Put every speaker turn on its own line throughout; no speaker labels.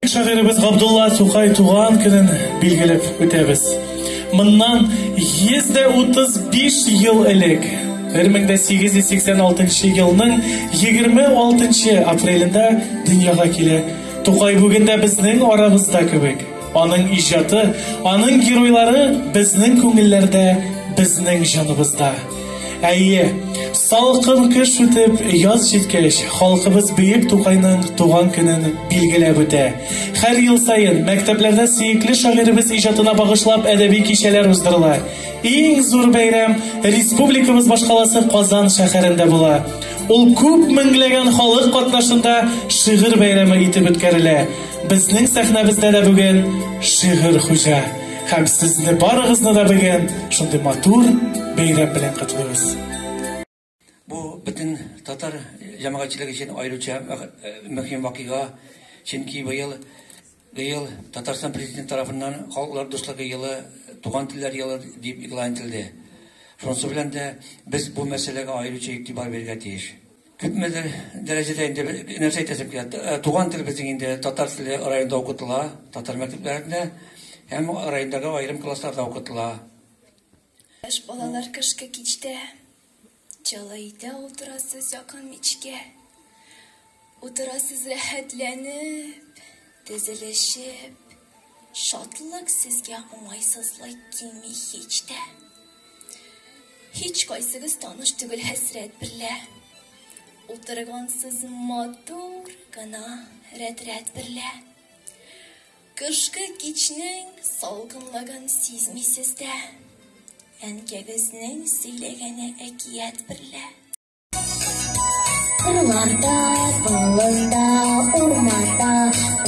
Шагыйрыбыз Габдулла Тукай туган көнен билгелеп үтәбез. Моннан 135 ел элек 1886 елның 26 апрелендә дөньяга килә. Тукай бүген дә безнең арабызда кебек. Аның иҗаты, аның геройлары безнең күңелләрдә, безнең җаныбызда. Әйе, салкын кыш үтеп, яз җиткәч, халкыбыз Бөек Тукайның туган көнен билгеләп үтә. Һәр ел сайын мәктәпләрдә сөекле шагыйрыбыз иҗатына багышлап әдәби кичәләр уздырыла. Иң зур бәйрәм республикабыз башкаласы Казан шәһәрендә була. Ул күп меңләгән халык катнашында шигырь бәйрәме итеп үткәрелә. Безнең сәхнәбездә дә бүген шигырь хуҗа. Һәм сезне барыгызны да бүген шундый матур бәйрәм белән котлыйбыз.
Бу бөтен татар җәмәгатьчелеге өчен аеруча мөһим вакыйга, чөнки быел Татарстан президенты тарафыннан халыклар дуслыгы елы, туган телләр елы дип игълан ителде. Шунысы белән дә без бу мәсьәләгә аеруча игътибар бирергә тиеш. Күпмедер дәрәҗәдә инде нәрсә әйтәсем килә. Туган тел безнең инде татар теле районда укытыла, татар мәктәпләрендә һәм райондагы аерым классларда укытыла.
Яшь балалар кышкы кичтә җылыйда утырасыз якын мичкә. Утырасыз рәхәтләнеп, тезелешеп, шатлык сезгә уңайсызлык килми һич тә. Һич кайсыгыз таныш түгел хәсрәт берлә. Утыргансыз матур гына рәт-рәт берлә. Кышкы кичнең салкынлыгын сизмисез дә. Әнкәгезнең сөйләгәне әкият берлә.
Кырларда, болында, урманда,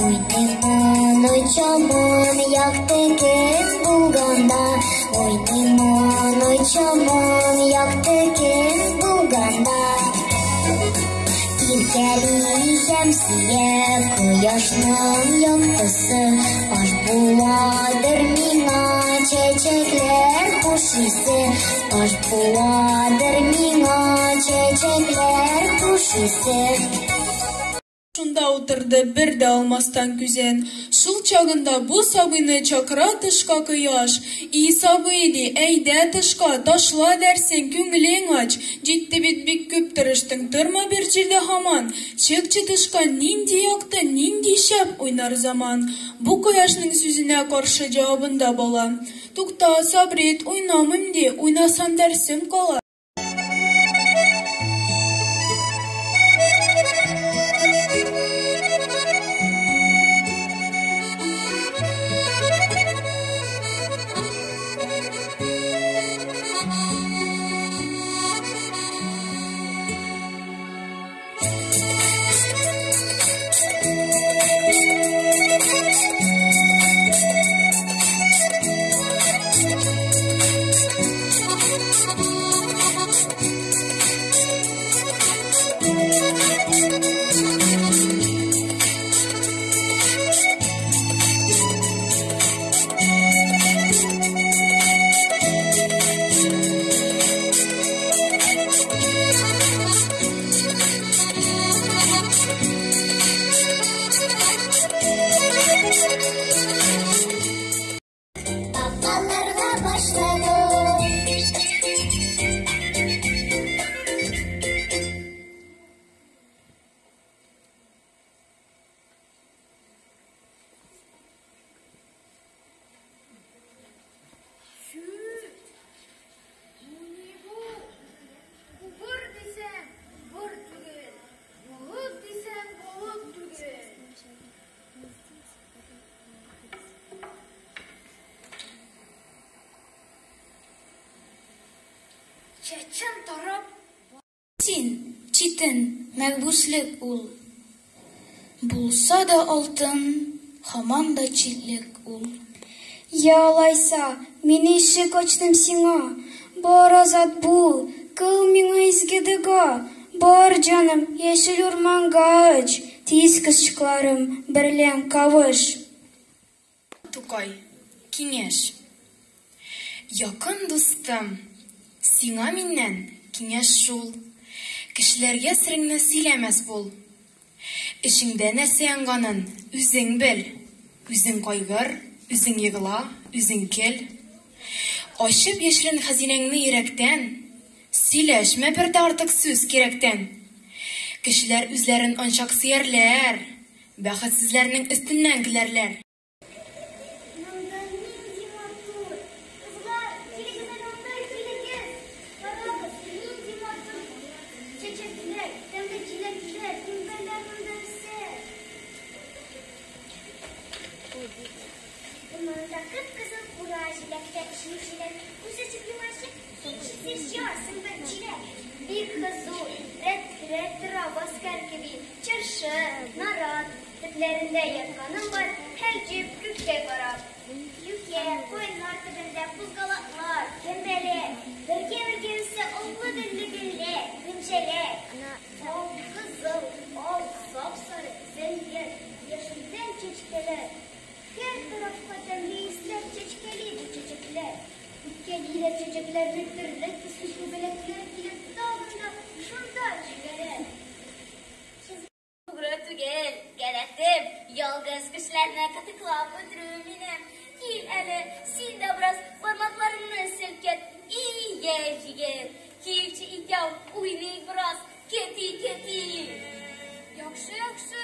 уйныймын, уйчамын, якты көн булганда. Уйныймын, уйчамын, якты көн булганда. Иркәли шәмсия, кояшның яктысы, аш буладыр миңа чәчәкләр хушисе, аш буладыр миңа чәчәкләр хушисе.
Шунда утырды бер дә алмастан күзен. Шул чагында бу сабыйны чакыра тышка кояш. И сабый ди, әйдә тышка, ташла дәрсен, күңелең ач. Җитте бит бик күп тырыштың, тырма бер җирдә һаман. Чыкчы тышка, нинди якты, нинди шәп уйнар заман. Бу кояшның сүзенә каршы җавабында бала. Тукта, сабрит, уйнамыйм ди, уйнасам дәрсем кала.
Чечен тарап.
Син, читен, мәгбүслек ул. Булса да алтын, һаман да читлек ул.
Ялайса, мин ишек ачтым сиңа. Бар азат бул, кыл миңа изгедега. Бар җаным, яшел урманга оч, тиз кызчыкларым берлән кавыш.
Тукай, киңәш. Якын дустым, сиңа миннән киңәш шул. Кешеләргә сереңне сөйләмәс бул. Эшеңдә нәрсә янганын үзең бел. Үзең кайгыр, үзең егыла, үзең кел. Ачып яшерен хәзинәңне йөрәктән, сөйләшмә бер дә артык сүз кирәктән. Кешеләр үзләрен анчак сөярләр, бәхетсезләрнең өстеннән көләрләр.
Kıpkızıl kura jilekte işmişler, kuzecik yumaşık, hiç yaşsın ben çilek. Bir kızıl, ret travaskar gibi, çırşı, narat, tüplerinde yakanım var, her cip kükte karab. Yüke, koyunlar tüpünde puzgalatlar, kembele, birge ise oğlu dilli gülle, günçele. Al kızıl, al sapsarı, zengin, yaşından çeçkeler. Her tarafta temizler, çeçkeliydi çocuklar. Ülkeliyle çocuklar rüttürlük, süslü belekler bile dağında şunda çiğler.
Uğra tügel, gelettim. Yalgız kışlarına katıklap ötürüminem. Kim ele, sin de biraz parmaklarını silket. İyi gel. Kivçi ikav, uynik biraz. Keti.
Яхшы,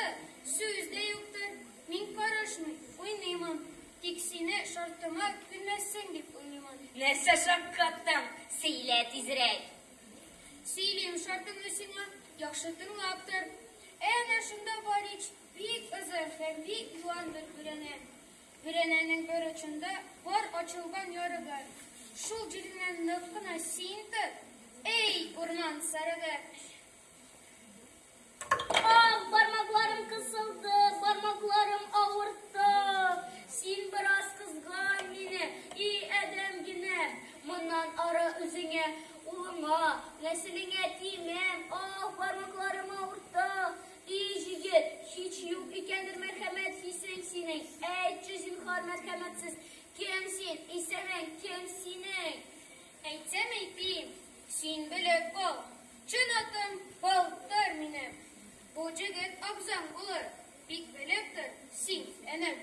сүздә юктыр. Мин карашмый, уйныймын. Тик сине шартыма күнмәссең дип уйныймын.
Нәрсә шаккаттың, сөйлә тизрәк.
Сөйлим шартымны сиңа, яхшы тыңлаптыр. Әнә шунда бар ич, бик ызыр һәм бик юан бер бүрәнә. Бүрәнәнең бер очында бар ачылган яры бар. Шул җиреннән нык кына син тот, эй урман сарыгы.
Parmaklarım kısıldı, parmaklarım ağırttı. Sin biraz kızgan meni, iyi edem yine. Bundan ara üzüne, uluma, nesline timem. Parmaklarım ağırttı. İyi jigit, hiç yok ikendir merhamet hisen sinin. Ey zinhar merhametsiz, kimsin, isemen kimsinin.
Әйтсәм әйтим, син белеп кал. Чын атым Балтыр минем. Бу җегет абзаң булыр, бик белеп тор, син энем.